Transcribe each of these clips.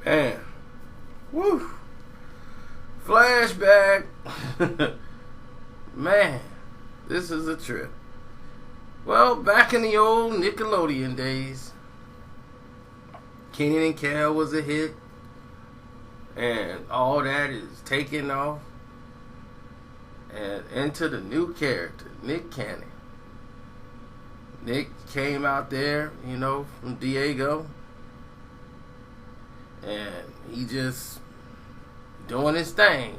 Man, woo, flashback. Man, this is a trip. Well, back in the old Nickelodeon days, Kenan and Kel was a hit, and all that is taking off, and into the new character, Nick Cannon. Nick came out there, from Diego, and he just doing his thing,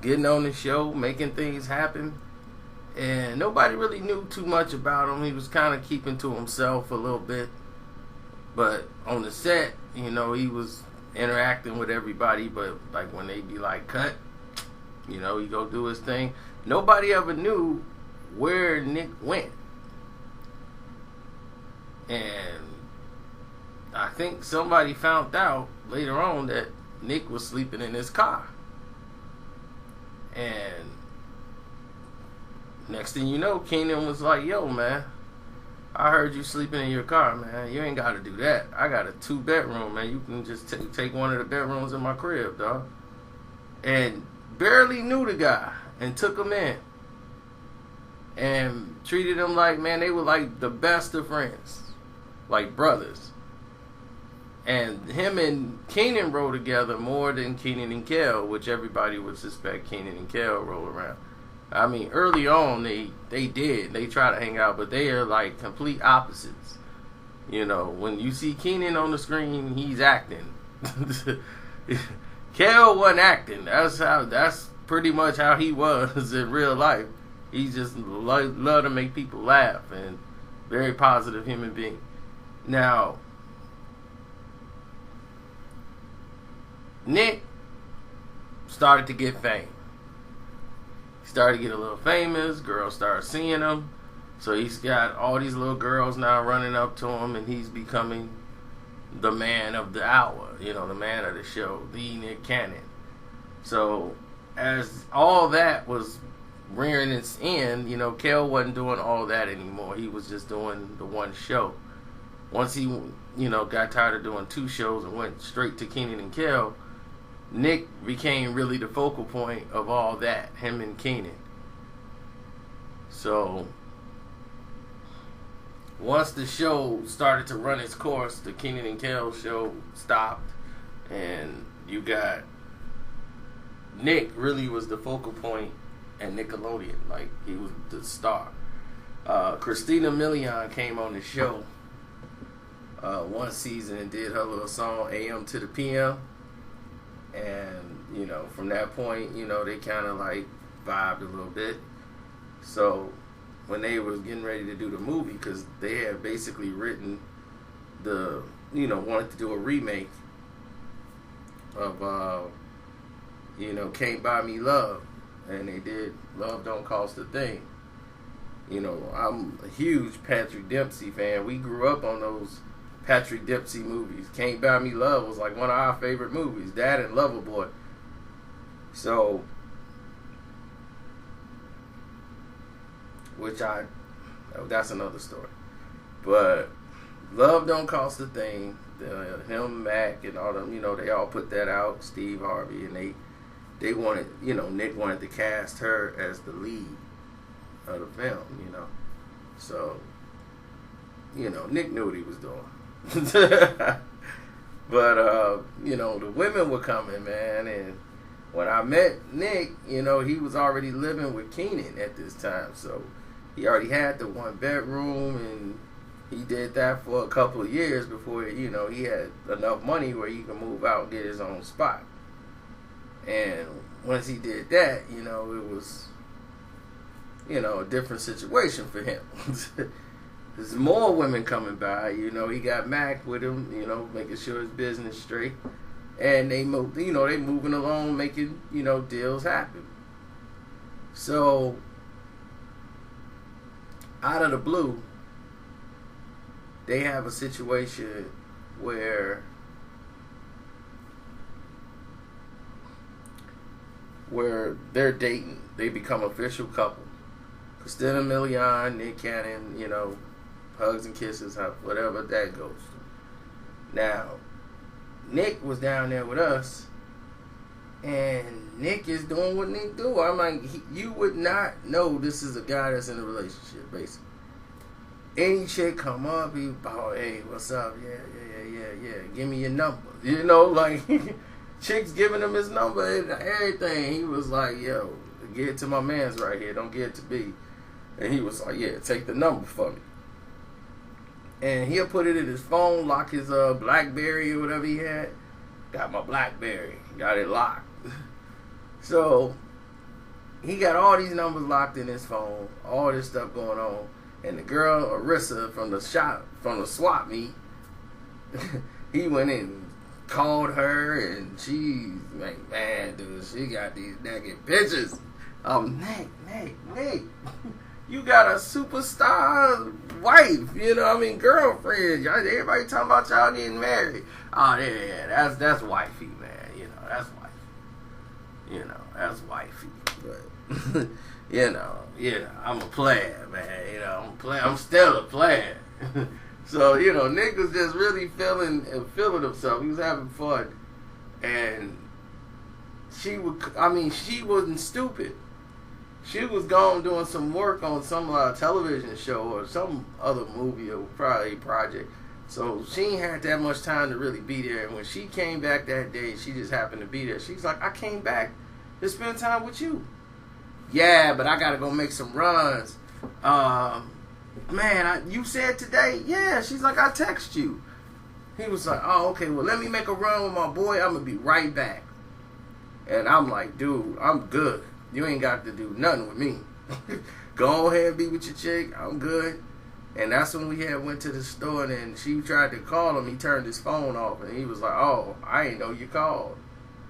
getting on the show, making things happen. And nobody really knew too much about him. He was kind of keeping to himself a little bit. But on the set, he was interacting with everybody. But like when they be like, cut, he go do his thing. Nobody ever knew where Nick went. And I think somebody found out later on that Nick was sleeping in his car. And next thing you know, Kenan was like, yo, man, I heard you sleeping in your car, man. You ain't got to do that. I got a 2-bedroom, man. You can just take one of the bedrooms in my crib, dog. And barely knew the guy and took him in. And treated him like, man, they were like the best of friends. Like brothers. And him and Kenan roll together more than Kenan and Kel, which everybody would suspect Kenan and Kel roll around. I mean, early on, they did. They try to hang out, but they are like complete opposites. When you see Kenan on the screen, he's acting. Kel wasn't acting. That's pretty much how he was in real life. He just loved to make people laugh and very positive human being. Now, Nick started to get fame. He started to get a little famous. Girls started seeing him. So he's got all these little girls now running up to him, and he's becoming the man of the hour, the man of the show, the Nick Cannon. So as all that was rearing its end, Kel wasn't doing all that anymore. He was just doing the one show. Once he, got tired of doing 2 shows and went straight to Kenan and Kel, Nick became really the focal point of all that, him and Kenan. So once the show started to run its course, the Kenan and Kel show stopped, and you got Nick really was the focal point at Nickelodeon. Like, he was the star. Christina Milian came on the show one season and did her little song AM to the PM. And, from that point, they kind of like vibed a little bit. So when they was getting ready to do the movie, because they had basically written wanted to do a remake of, Can't Buy Me Love. And they did Love Don't Cost a Thing. I'm a huge Patrick Dempsey fan. We grew up on those Patrick Dempsey movies. Can't Buy Me Love was like one of our favorite movies. That and Loverboy. So, that's another story. But Love Don't Cost a Thing. Him, Mac, and all them, they all put that out. Steve Harvey, and they wanted, Nick wanted to cast her as the lead of the film, So, Nick knew what he was doing. But, the women were coming, man, and when I met Nick, he was already living with Kenan at this time, so he already had the 1-bedroom, and he did that for a couple of years before, he had enough money where he could move out and get his own spot. And once he did that, it was, a different situation for him. There's more women coming by, he got Mac with him, making sure his business straight. And they move, they moving along, making, deals happen. So, out of the blue, they have a situation where they're dating. They become official couple. Christina Milian, Nick Cannon, hugs and kisses, whatever that goes to. Now, Nick was down there with us, and Nick is doing what Nick do. I'm like, you would not know this is a guy that's in a relationship, basically. Any chick come up, he, oh, hey, what's up? Yeah. Give me your number. You know, like, chicks giving him his number and everything. He was like, yo, get it to my man's right here. Don't get it to me. And he was like, yeah, take the number for me. And he'll put it in his phone, lock his BlackBerry or whatever he had. Got my BlackBerry. Got it locked. So, he got all these numbers locked in his phone. All this stuff going on. And the girl, Arissa, from the swap meet, he went in, called her, and she's like, man, dude, she got these naked pictures. Nick, you got a superstar wife, you know what I mean, girlfriend. Everybody talking about y'all getting married. Oh, yeah, that's wifey, man, you know, that's wifey. You know, that's wifey, but... You know, I'm a player, man. You know, I'm still a player. So, you know, Nick was just really feeling himself. He was having fun. And she wasn't stupid. She was gone doing some work on some television show or some other movie or probably project. So she ain't had that much time to really be there. And when she came back that day, she just happened to be there. She's like, I came back to spend time with you. Yeah, but I gotta go make some runs. Man, you said today? Yeah. She's like, I text you. He was like, oh, okay, well, let me make a run with my boy. I'm gonna be right back. And I'm like, dude, I'm good. You ain't got to do nothing with me. Go ahead and be with your chick. I'm good. And that's when we went to the store, and then she tried to call him. He turned his phone off, and he was like, oh, I ain't know you called.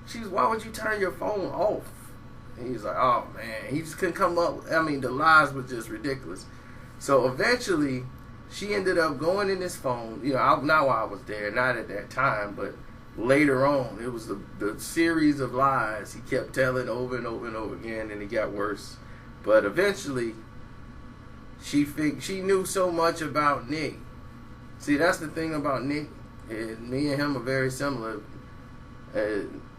She was, why would you turn your phone off? And he's like, oh, man. He just couldn't come up. I mean, the lies were just ridiculous. So eventually, she ended up going in his phone. You know, not while I was there, not at that time, but later on. It was the series of lies he kept telling over and over and over again, and it got worse. But eventually, she knew so much about Nick. See, that's the thing about Nick. Me and him are very similar.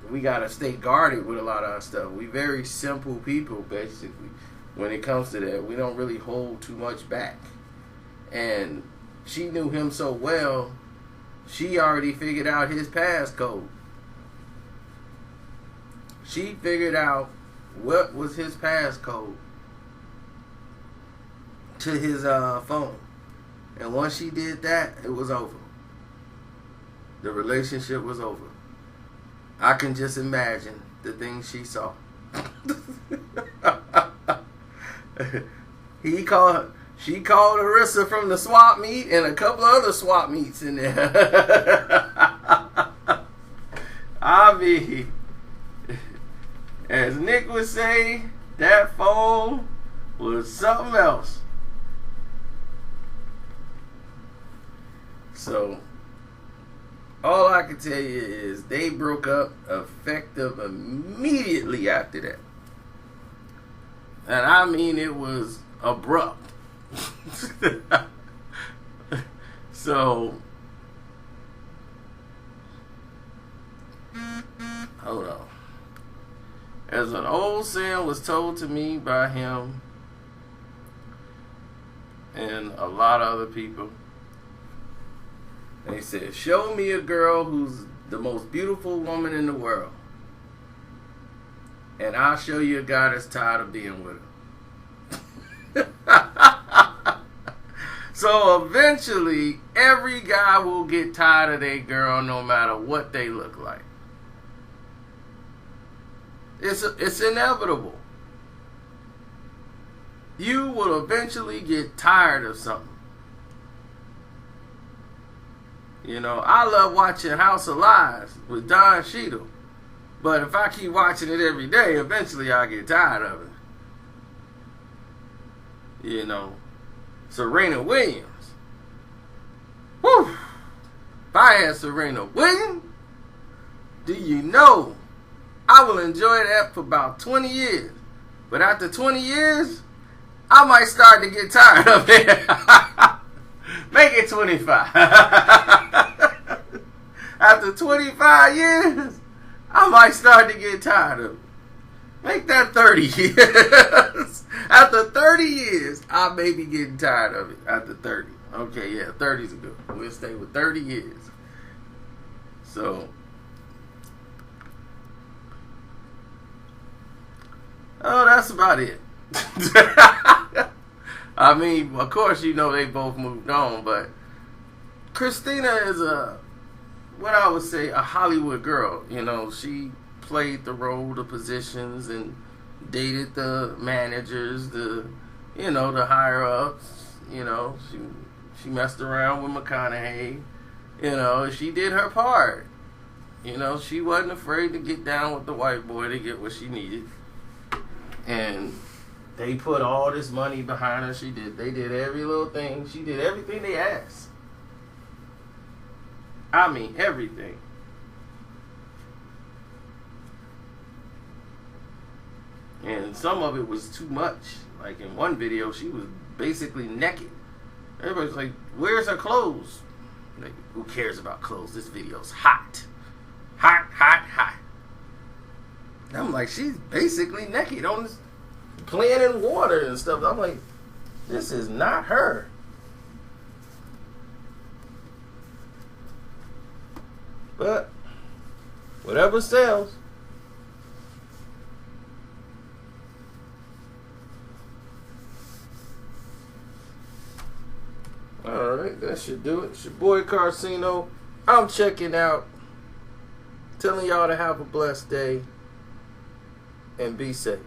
We gotta stay guarded with a lot of our stuff. We very simple people, basically. When it comes to that, we don't really hold too much back. And she knew him so well, she already figured out his passcode. She figured out what was his passcode to his phone. And once she did that, it was over. The relationship was over. I can just imagine the things she saw. She called Arissa from the swap meet and a couple of other swap meets in there. I mean, as Nick would say, that phone was something else. So, all I can tell you is they broke up effective immediately after that. And I mean, it was abrupt. So, hold on. As an old saying was told to me by him and a lot of other people, they said, show me a girl who's the most beautiful woman in the world, and I'll show you a guy that's tired of being with her. So eventually, every guy will get tired of their girl no matter what they look like. It's inevitable. You will eventually get tired of something. You know, I love watching House of Lies with Don Cheadle. But if I keep watching it every day, eventually I'll get tired of it. You know, Serena Williams. Whew! If I had Serena Williams, do you know, I will enjoy that for about 20 years. But after 20 years, I might start to get tired of it. Make it 25. After 25 years, I might start to get tired of it. Make that 30 years. After 30 years, I may be getting tired of it. After 30. Okay, yeah, 30's a good one. We'll stay with 30 years. So, oh, that's about it. I mean, of course, you know they both moved on, but Christina is what I would say, a Hollywood girl. You know, she played the role, the positions, and dated the managers, the higher ups. You know, she messed around with McConaughey. You know, she did her part. You know, she wasn't afraid to get down with the white boy to get what she needed. And they put all this money behind her. They did every little thing. She did everything they asked. I mean, everything. And some of it was too much. Like in one video, she was basically naked. Everybody's like, where's her clothes? Like, who cares about clothes? This video's hot. Hot, hot, hot. And I'm like, she's basically naked on this, playing in water and stuff. I'm like, this is not her. But whatever sells. Alright, that should do it. It's your boy Carcino. I'm checking out. Telling y'all to have a blessed day and be safe.